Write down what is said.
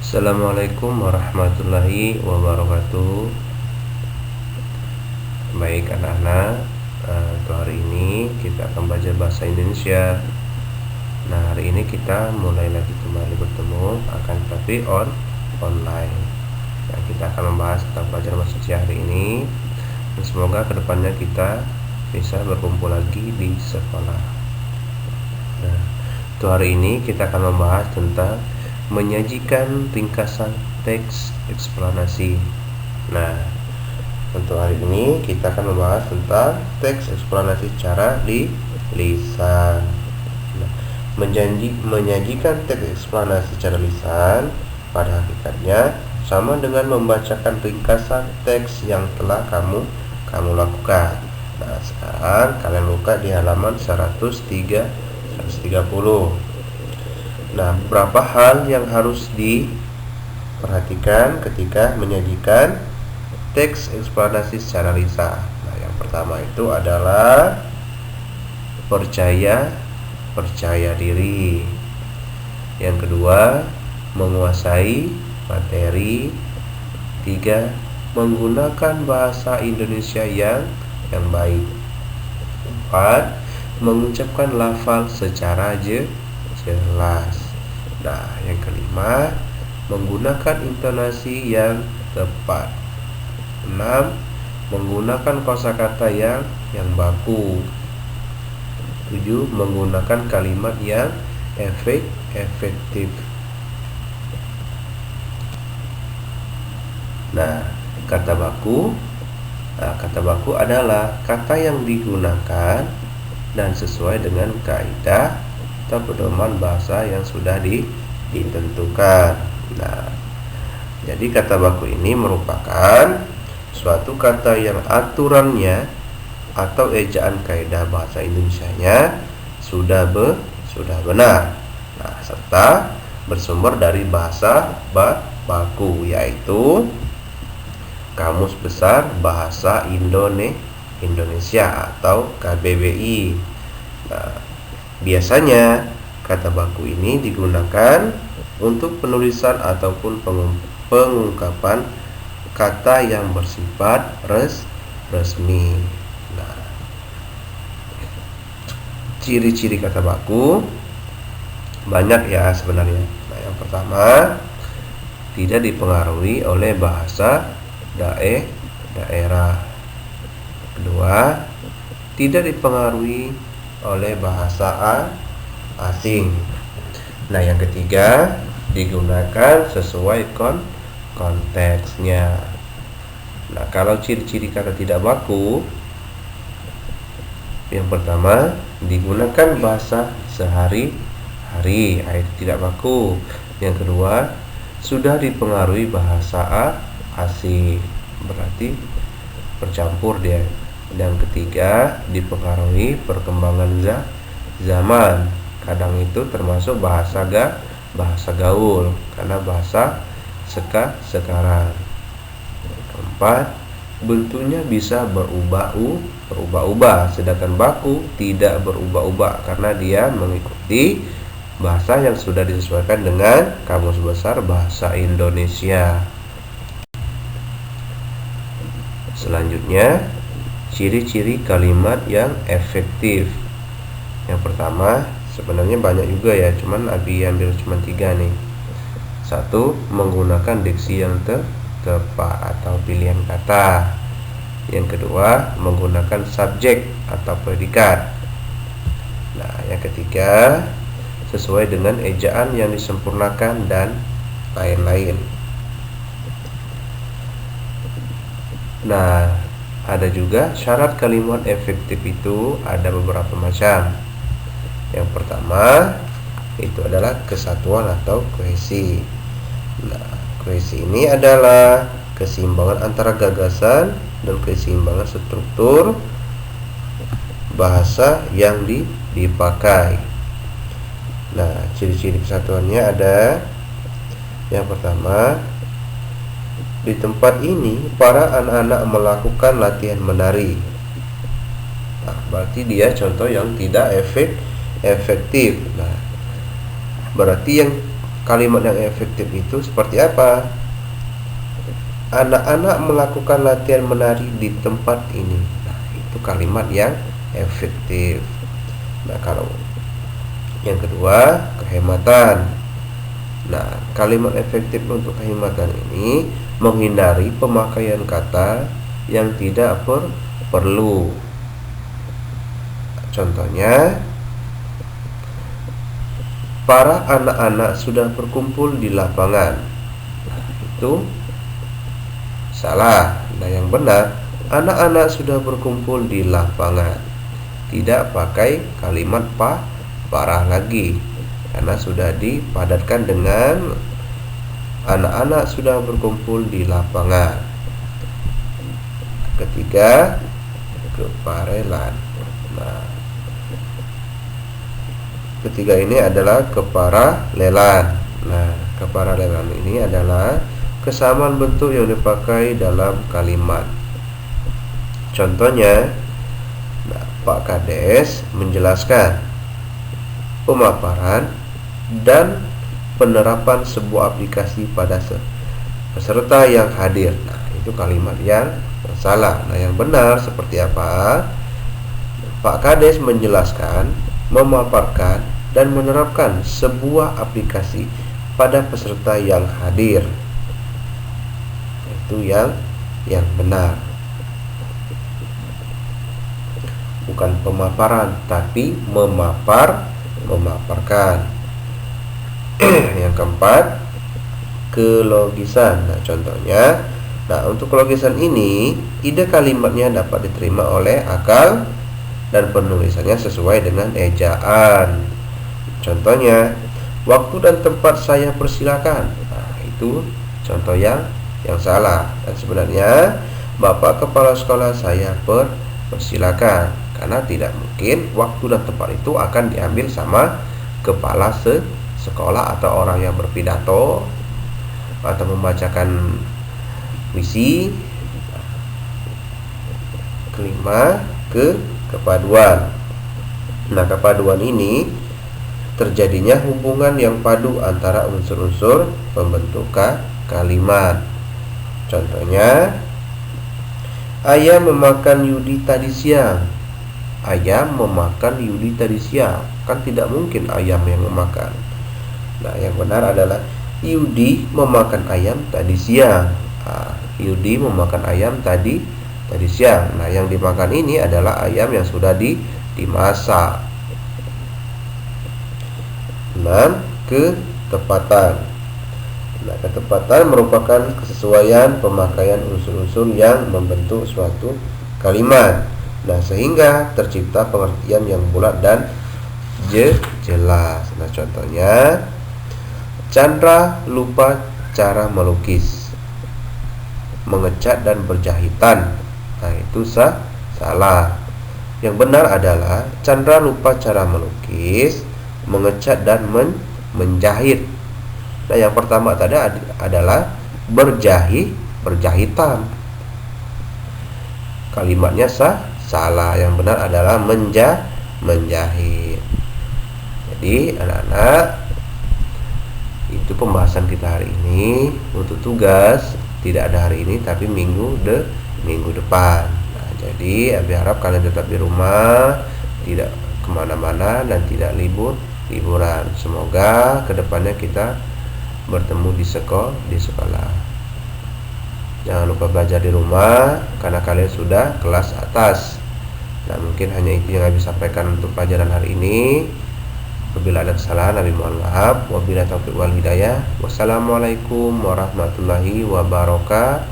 Assalamualaikum warahmatullahi wabarakatuh. Baik anak-anak, untuk hari ini kita akan belajar bahasa Indonesia. Nah, hari ini kita mulai lagi kembali bertemu, akan tapi online. Nah, kita akan membahas tentang pelajaran bahasa Indonesia hari ini. Dan semoga kedepannya kita bisa berkumpul lagi di sekolah. Nah, untuk hari ini kita akan membahas tentang menyajikan ringkasan teks eksplanasi. Nah, untuk hari ini kita akan membahas tentang teks eksplanasi secara lisan. Nah, menyajikan teks eksplanasi secara lisan pada hakikatnya sama dengan membacakan ringkasan teks yang telah kamu lakukan. Nah, sekarang kalian buka di halaman 130. Nah, beberapa hal yang harus diperhatikan ketika menyajikan teks eksplanasi secara lisan. Nah, yang pertama itu adalah percaya diri. Yang kedua, menguasai materi. 3, menggunakan bahasa Indonesia yang baik. 4, mengucapkan lafal secara jelas. Nah, yang kelima, menggunakan intonasi yang tepat. 6, menggunakan kosakata yang baku. 7, menggunakan kalimat yang efektif. Nah, kata baku adalah kata yang digunakan dan sesuai dengan kaidah atau pedoman bahasa yang sudah ditentukan. Nah, jadi kata baku ini merupakan suatu kata yang aturannya atau ejaan kaidah bahasa Indonesianya sudah benar. Nah, serta bersumber dari bahasa baku, yaitu Kamus Besar Bahasa Indonesia atau KBBI. Nah, biasanya kata baku ini digunakan untuk penulisan ataupun pengungkapan kata yang bersifat resmi. Nah, ciri-ciri kata baku banyak ya sebenarnya. Nah, yang pertama, tidak dipengaruhi oleh bahasa daerah. Kedua, tidak dipengaruhi oleh bahasa asing. Nah, yang ketiga, digunakan sesuai konteksnya. Nah, kalau ciri-ciri kata tidak baku, yang pertama, digunakan bahasa sehari-hari, itu tidak baku. Yang kedua, sudah dipengaruhi bahasa asing, berarti bercampur dia. Yang ketiga, dipengaruhi perkembangan zaman. Kadang itu termasuk bahasa gaul karena bahasa sekarang. Keempat, bentuknya bisa berubah-ubah, sedangkan baku tidak berubah-ubah karena dia mengikuti bahasa yang sudah disesuaikan dengan Kamus Besar Bahasa Indonesia. Selanjutnya, ciri-ciri kalimat yang efektif. Yang pertama, sebenarnya banyak juga ya, cuman Abi ambil cuma 3 nih. 1, menggunakan diksi yang tepat atau pilihan kata. Yang kedua, menggunakan subjek atau predikat. Nah, yang ketiga, sesuai dengan ejaan yang disempurnakan dan lain-lain. Nah, ada juga syarat kalimat efektif itu ada beberapa macam. Yang pertama itu adalah kesatuan atau kohesi. Nah, kohesi ini adalah keseimbangan antara gagasan dan keseimbangan struktur bahasa yang dipakai. Nah, ciri-ciri kesatuannya ada. Yang pertama, di tempat ini para anak-anak melakukan latihan menari. Nah, berarti dia contoh yang tidak efektif. Nah, berarti yang kalimat yang efektif itu seperti apa? Anak-anak melakukan latihan menari di tempat ini. Nah, itu kalimat yang efektif. Nah, kalau yang kedua, kehematan. Nah, kalimat efektif untuk kehematan ini menghindari pemakaian kata yang tidak perlu. Contohnya, para anak-anak sudah berkumpul di lapangan. Nah, itu salah. Nah, yang benar, anak-anak sudah berkumpul di lapangan. Tidak pakai kalimat parah lagi, karena sudah dipadatkan dengan anak-anak sudah berkumpul di lapangan. Ketiga, keparelan. Nah, ketiga ini adalah keparalelan. Nah, keparalelan ini adalah kesamaan bentuk yang dipakai dalam kalimat. Contohnya, nah, Pak Kades menjelaskan pemaparan dan penerapan sebuah aplikasi pada peserta yang hadir. Nah, itu kalimat yang salah. Nah, yang benar seperti apa? Pak Kades menjelaskan, memaparkan, dan menerapkan sebuah aplikasi pada peserta yang hadir. Itu yang benar. Bukan pemaparan, tapi memaparkan. Yang keempat, kelogisan. Nah, contohnya, untuk kelogisan ini, ide kalimatnya dapat diterima oleh akal dan penulisannya sesuai dengan ejaan. Contohnya, waktu dan tempat saya persilakan. Nah, itu contoh yang salah. Dan sebenarnya Bapak Kepala Sekolah saya persilakan, karena tidak mungkin waktu dan tempat itu akan diambil sama kepala sekolah atau orang yang berpidato atau membacakan puisi. Kelima, kepaduan. Nah, kepaduan ini terjadinya hubungan yang padu antara unsur-unsur pembentuk kalimat. Contohnya, ayam memakan Yudi tadi siang. Ayam memakan Yudi tadi siang. Kan tidak mungkin ayam yang memakan. Nah, yang benar adalah Yudi memakan ayam tadi siang. Yudi memakan ayam tadi siang. Nah, yang dimakan ini adalah ayam yang sudah dimasak. 6. Ketepatan. Nah, ketepatan merupakan kesesuaian pemakaian unsur-unsur yang membentuk suatu kalimat. Nah, sehingga tercipta pengertian yang bulat dan jelas. Nah, contohnya, Chandra lupa cara melukis, mengecat dan berjahitan. Nah, itu salah. Yang benar adalah Chandra lupa cara melukis, mengecat dan menjahit. Nah, yang pertama tadi adalah berjahitan. Kalimatnya salah. Yang benar adalah menjahit. Jadi, anak-anak, itu pembahasan kita hari ini. Untuk tugas tidak ada hari ini, tapi minggu depan. Nah, jadi Abi harap kalian tetap di rumah, tidak kemana-mana, dan tidak liburan. Semoga kedepannya kita bertemu di sekolah. Jangan lupa belajar di rumah, karena kalian sudah kelas atas. Nah, mungkin hanya itu yang Abi sampaikan untuk pelajaran hari ini. Apabila ada kesalahan, Abi mohon maaf. Wabillahi taufiq wal hidayah. Wassalamualaikum warahmatullahi wabarakatuh.